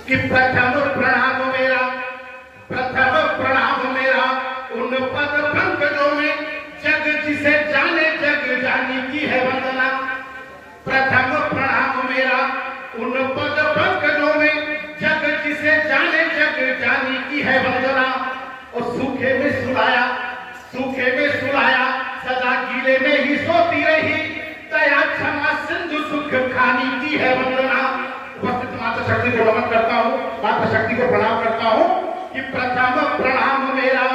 कि प्रथम प्रणाम मेरा उन पद पंकजों में जग जिसे जाने जग जानी की है वंदना। प्रथम प्रणाम मेरा उन पद पंकजों में जग जिसे जाने जग जानी की है वंदना। और सूखे में सुलाया सदा गीले में ही सोती रही दया क्षमा सिंधु सुख खानी की है वंदना। उपस्थित माता शक्ति को नमन करता हूँ, माता शक्ति को प्रणाम करता हूँ कि प्रथम प्रणाम मेरा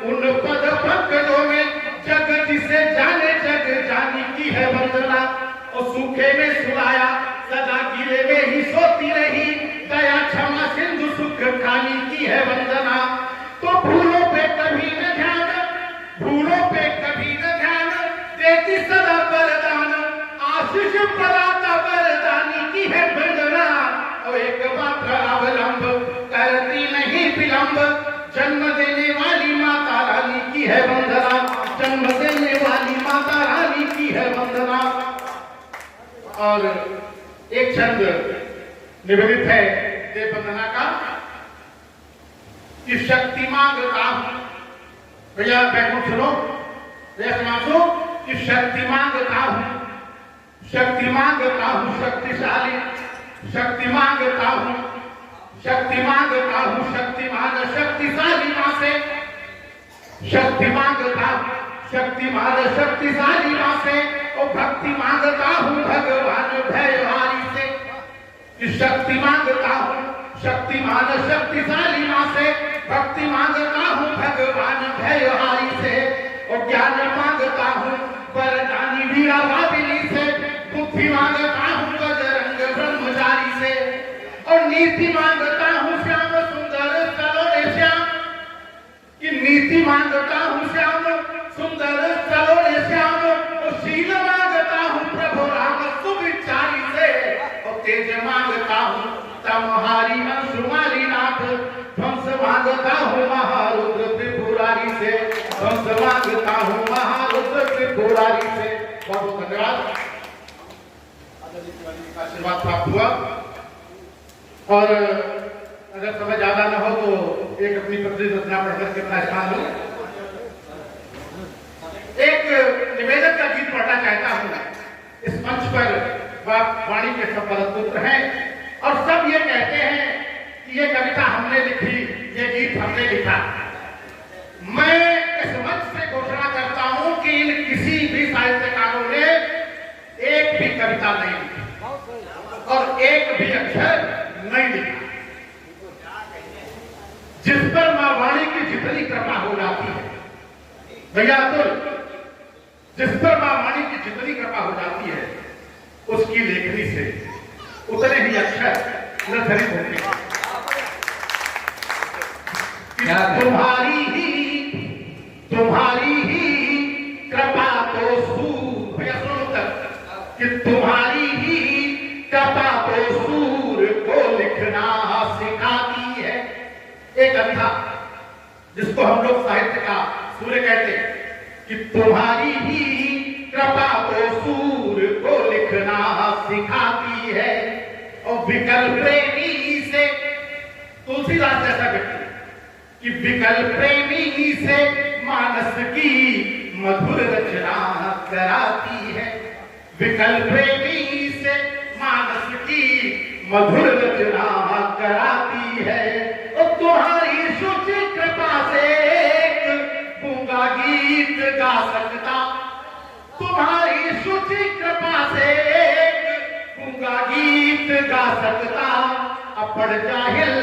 उन पद पंकजों में जग जिसे जाने जग जानी की है वंदना। और सूखे में सुलाया सदा गीले में ही सोती रही दया क्षमा सिंधु सुख खानी की है वंदना। तो भूलों पे कभी न ध्यान देती सदा वरदान आशीष प्रदाता वरदानी की है वंदना। और एक मात्र अवलंब करती नहीं विलंब जन्म देने वाली माता रानी की है वंदना। जन्म देने वाली माता रानी की है वंदना। और एक छंद निवेदित है देव वंदना का कि शक्ति मांगता हूं, भैया बैठो सुनो, भैया सुनो कि शक्ति मांगता हूं शक्तिशाली, शक्ति मांगता हूं शक्तिमान शक्तिशाली मां से, शक्ति मांगता हूं शक्तिमान शक्तिशाली मां से। और भक्ति मांगता हूं भगवान भयहारी से। कि शक्ति मांगता हूं शक्तिमान शक्तिशाली मां से, भक्ति मांगता हूं भगवान भयहारी से। और ज्ञान मांगता हूं वरदानी वीरा भाविनी से, बुद्धि मांगता हूं बजरंग ब्रह्मचारी से। और नीति मांगता हूं श्याम सुंदर सलोने श्याम, कि नीति मांगता हूं श्याम सुंदर सलोने श्याम। और शील मांगता हूं प्रभु राम सुविचारी से। और तेज मांगता हूं तमहारी अंशुमाली नाथ, ध्वंस मांगता हूं महारुद्र त्रिपुरारी से, ध्वंस मांगता हूं महारुद्र त्रिपुरारी से। बहुत बहुत धन्यवाद, आशीर्वाद प्राप्त हुआ। और अगर समय ज्यादा न हो तो एक अपनी पत्नी रचना पढ़कर के अपना स्थान लो। एक निवेदन का गीत पढ़ना चाहता हूं। इस मंच पर वाणी के सब पुत्र हैं और सब ये कहते हैं कि ये कविता हमने लिखी, ये गीत हमने लिखा। मैं इस मंच से घोषणा करता हूं कि इन किसी भी साहित्यकारों ने एक भी कविता नहीं लिखी और एक भी अक्षर नहीं लिखा। जिस पर मां वाणी की जितनी कृपा हो जाती है भैया अतुल, जिस पर मां वाणी की जितनी कृपा हो जाती है उसकी लेखनी से उतने ही अक्षर निर्धारित होते हैं। तुम्हारी ही कृपा तो भैया सुनो तक कि तुम्हारी ही कृपा तो सूर को लिखना सिखाती है। एक कविता जिसको हम लोग साहित्य का सूर्य कहते हैं कि तुम्हारी ही कृपा तो सूर को लिखना सिखाती है। और विकल प्रेमी से तुलसीदास जैसा व्यक्ति कि विकल प्रेमी से मानस की मधुर रचना कराती है। विकल प्रेमी से मानस की मधुर रचना कराती है। और तुम्हारी शुचि कृपा से एक गूंगा गीत गा सकता, तुम्हारी शुचि कृपा से एक गूंगा गीत गा सकता। अपड़ जाहिल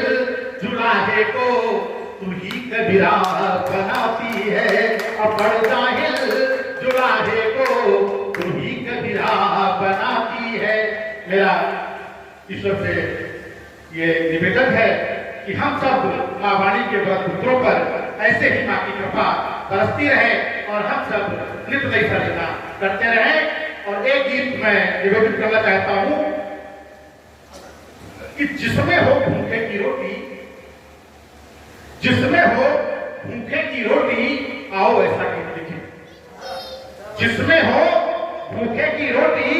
जुलाहे को तू ही कबीरा बनाती है। अपड़ जाहिल जुलाहे को तू ही कबीरा बनाती है। मेरा ईश्वर से ये निवेदन है कि हम सब मां वाणी के पुत्रों पर ऐसे ही मां की कृपा बरसती रहे और हम सब नित्य नई सर्जना करते रहे। और एक गीत मैं निवेदित करना चाहता हूं कि जिसमें हो भूखे की रोटी, जिसमें हो भूखे की रोटी आओ ऐसा गीत लिखे। जिसमें हो भूखे की रोटी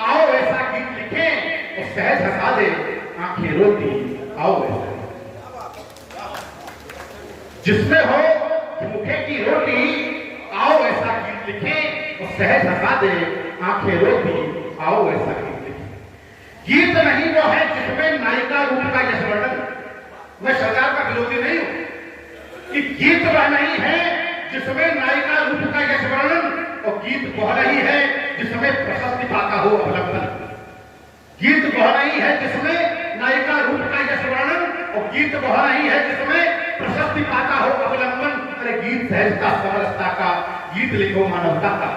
आओ ऐसा गीत लिखे। और सहज हंसा दे आंखें रोटी आओ ऐसा जिसमें हो भूखे की रोटी, आओ ऐसा गीत लिखे और सहज हंसा दे आंखें रोती, आओ ऐसा गीत लिखे। गीत नहीं वो है जिसमें नायिका रूप का यश वर्णन, मैं सरकार का विरोधी नहीं हूं कि गीत वह नहीं है जिसमें नायिका रूप का यश वर्णन, और गीत वह नहीं है जिसमें प्रशस्ति पाता हो अवलंबन। गीत वह नहीं है जिसमें नायिका रूप का यश वर्णन, और गीत वह नहीं है जिसमें प्रशस्ति पाता हो अवलंबन। अरे गीत सहजता समरसता का, गीत लिखो मानवता का,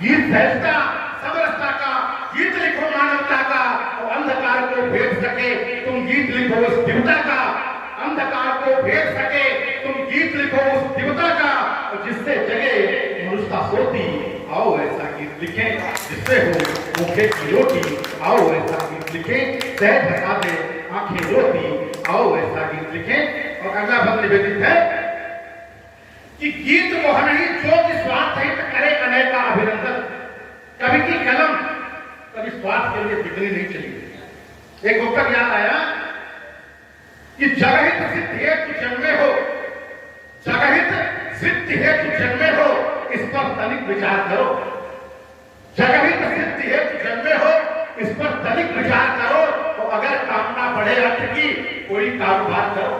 गीत सहजता समरसता का, गीत लिखो मानवता का। और अंधकार को भेद सके तुम गीत लिखो उस देवता का, अंधकार को भेद सके तुम गीत लिखो उस देवता का। और जिससे जगे मनुष्यता सोती, आओ ऐसा गीत लिखे जिससे हो भूखे की रोटी, आओ ऐसा गीत लिखे सहज हंसा दे आंखें रोती, आओ ऐसा गीत लिखे। और अगला भक्त निवेदित है कि गीत वह नहीं जो कि स्वार्थ हित करे अनेक का अभिनंदन। कवि की कलम कभी स्वार्थ के लिए बिगड़ी नहीं चली। एक उत्तर याद आया कि जगहित सिद्ध हेतु जन्मे हो, जगहित सिद्ध हेतु जन्मे हो, इस पर तनिक विचार करो। जगहित सिद्ध हेतु जन्मे हो, इस पर तनिक विचार करो। तो अगर कामना बढ़े अर्थ की, कोई कारोबार करो।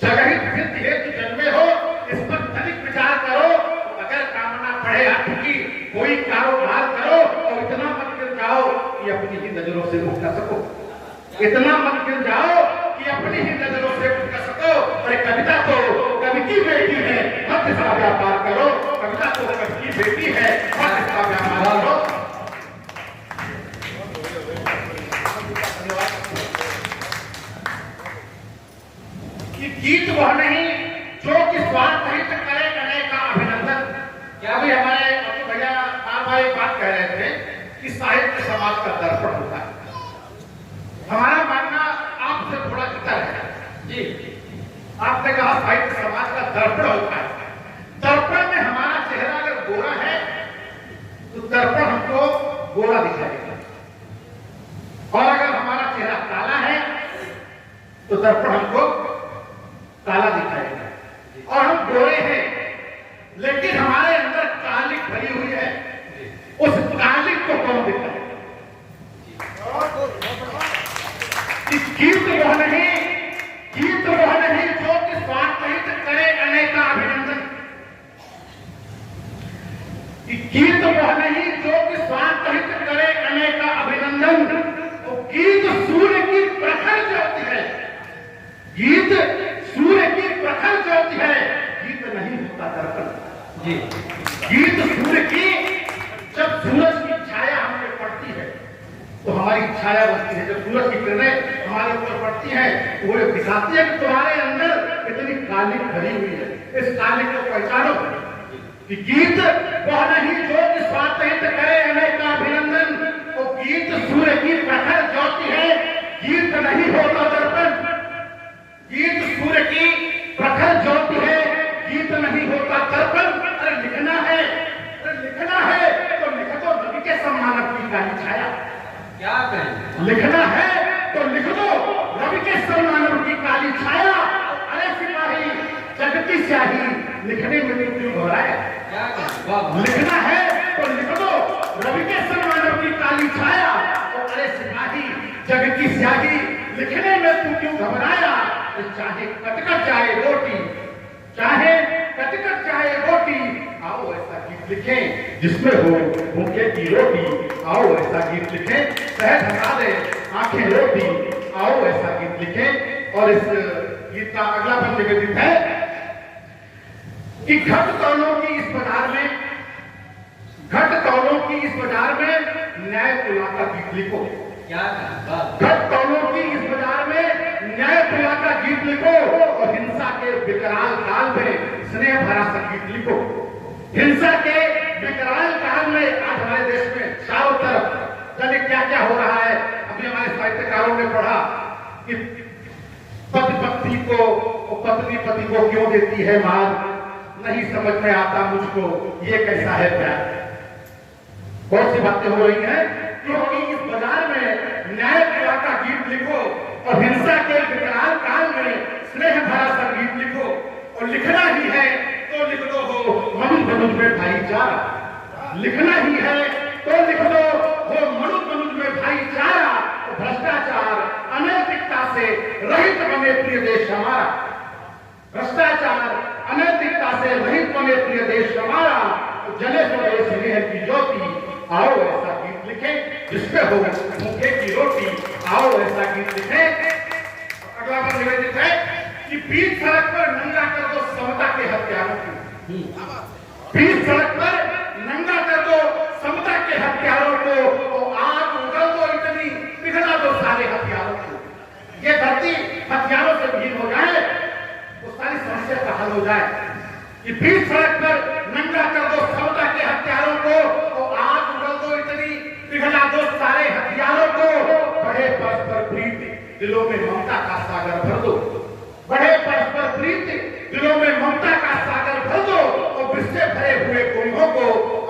जगहित सिद्ध हेतु जन्मे हो, इस पर तनिक विचार करो। तो अगर कामना बढ़े अर्थ की, कोई कारोबार करो। और इतना मत गिर जाओ कि अपनी ही नजरों से उठ न सको, इतना मत गिर जाओ कि अपनी ही नजरों से उठ न सको। अरे कविता तो कवि की बेटी है, मत इसका व्यापार करो। कविता तो कवि की बेटी है, मत इसका व्यापार करो। गीत वह नहीं जो कि स्वार्थ हित करे अनेक का अभिनंदन। क्या भी हमारे भैया भाई बात कह रहे थे कि साहित्य समाज का दर्पण होता है। हमारा मानना आपसे थोड़ा इतर है जी। आपने कहा साहित्य समाज का दर्पण होता है। दर्पण में हमारा चेहरा अगर गोरा है तो दर्पण हमको गोरा दिखाएगा, और अगर हमारा चेहरा काला है तो दर्पण हमको काला दिखाएगा। और हम गोरे हैं लेकिन हमारे अंदर कालिक भरी हुई है, उस कालिक को कौन दिखाएगा? गीत वह नहीं, गीत वह नहीं जो कि स्वार्थ हित करे अनेक का अभिनंदन। गीत वह नहीं जो कि स्वार्थ हित करे अनेक का अभिनंदन। तो गीत सूर्य की प्रखर ज्योति है, गीत सूर्य की प्रखर ज्योति है। गीत नहीं होता दर्पण जी। गीत सूर्य की, जब सूरज की छाया हम पे पड़ती है तो हमारी छाया बनती है। जब सूरज की किरणें हमारे ऊपर पड़ती हैं वो दिखाती है कि तुम्हारे अंदर इतनी कालिक भरी हुई है। इस कालिक को पहचानो कि गीत वह नहीं जो कि स्वार्थ हित करे अनेक का अभिनंदन। तो गीत सूर्य की प्रखर ज्योति है, गीत नहीं होता दर्पण। गीत सूर्य की प्रखर ज्योति है, गीत नहीं होता दर्पण। अरे लिखना है, अरे लिखना है तो लिख दो रवि के सम्मानक की काली छाया। क्या कहें? लिखना है तो लिख दो रवि के सम्मानक की काली छाया। अरे सिपाही जग की स्याही लिखने में क्यों घबराया? क्या कहें? लिखना है तो लिख दो रवि के सम्मानक की काली छाया। अरे सिपाही जग की स्याही लिखने में तू क्यों घबराया? चाहे कटकट जाए रोटी, चाहे कटकट जाए रोटी, आओ ऐसा गीत लिखें जिसमें हो भूखे की रोटी। आओ ऐसा गीत लिखें सहज हंसा दे आंखें रोटी, आओ ऐसा गीत लिखें। और इस गीत का अगला बंद निवेदित है कि घट तौलों की इस बाजार में, घट तौलों की इस बाजार में न्याय पुला का गीत लिखो। क्या घट तौलों की इस बाजार में न्याय पुला का गीत लिखो। और हिंसा के विकराल काल में स्नेह भरा संगीत लिखो। हिंसा के विकराल काल में आज हमारे देश में चारों तरफ जाने क्या क्या हो रहा है। अभी हमारे साहित्यकारों ने पढ़ा कि पति पत्नी को, पत्नी पति को क्यों देती है मार, नहीं समझ में आता मुझको ये कैसा है प्यार। बहुत सी बातें हो रही हैं क्योंकि इस बाजार में न्याय पुला का गीत लिखो और हिंसा के लिखना ही है तो लिख दो हो मनुष्य मनुष्य में भाईचारा, लिखना ही है तो लिख दो हो मनुष्य मनुष्य में भाईचारा, भ्रष्टाचार अनैतिकता से रहित बने प्रिय देश हमारा, भ्रष्टाचार अनैतिकता से रहित बने प्रिय देश हमारा, जले स्वदेश स्नेह की ज्योति, आओ ऐसा गीत लिखे जिसपे हो भूखे की रोटी, आओ ऐसा गीत लिखे। अगला बार निवेदित है कि बीच सड़क पर नंगा कर दो समता के हत्यारों को, बीच सड़क पर नंगा कर दो समता के हत्यारों को, और आग उगल दो इतनी पिघला दो सारे हथियारों को। ये धरती हथियारों से विहीन हो जाए तो सारी समस्या का हल हो जाए। कि बीच सड़क पर नंगा कर दो समता के हथियारों को, और आग उगल दो इतनी पिघला दो सारे हथियारों को। बड़े परस्पर प्रीति दिलों में ममता का सागर भर दो, बड़े परस्पर प्रीति दिलों में ममता का सागर भर दो, और विष से भरे हुए कुंभों को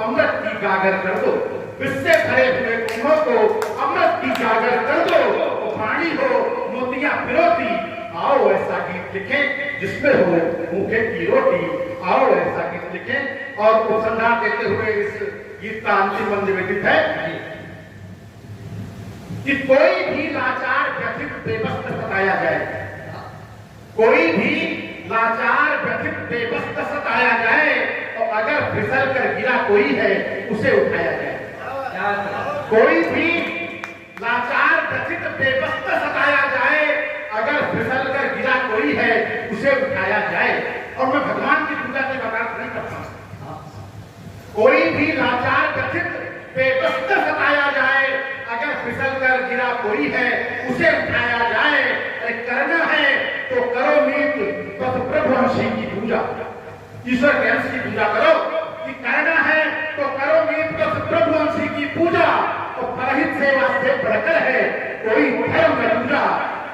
अमृत की गागर कर दो, विष से भरे हुए कुंभों को अमृत की गागर कर दो। और पानी हो मोतियां पिरोती, आओ ऐसा गीत लिखें जिसमें हो भूखे की रोटी, आओ ऐसा गीत लिखें। और उपसंहार देते हुए इस गीत का अंतिम बंद निवेदित है कि कोई भी लाचार व्यथित बेबस सताया जाए, कोई भी लाचार व्यथित बेबस सताया जाए, और अगर फिसल कर गिरा कोई है उसे उठाया जाए। कोई भी लाचार व्यथित बेबस सताया जाए, अगर फिसल कर गिरा कोई है उसे उठाया जाए। और मैं भगवान की पूजा के बगैर नहीं करता। कोई भी लाचार व्यथित बेबस सताया जाए, अगर फिसल कर गिरा कोई है उसे उठाया जाए। अरे करना है तो करो मीत बस प्रभु हंसी की पूजा, ईश्वर के अंश की पूजा करो। कि करना है तो करो मीत बस प्रभु हंसी की पूजा, और परहित सेवा से बढ़कर है कोई धर्म का पूजा,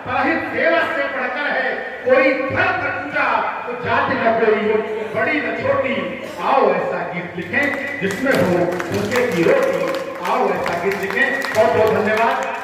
परहित सेवा से बढ़कर है कोई धर्म का पूजा। तो जाति न कोई बड़ी न छोटी, आओ ऐसा गीत लिखें जिसमें हो भूखे की रोटी, आओ ऐसा गीत लिखें। बहुत बहुत धन्यवाद।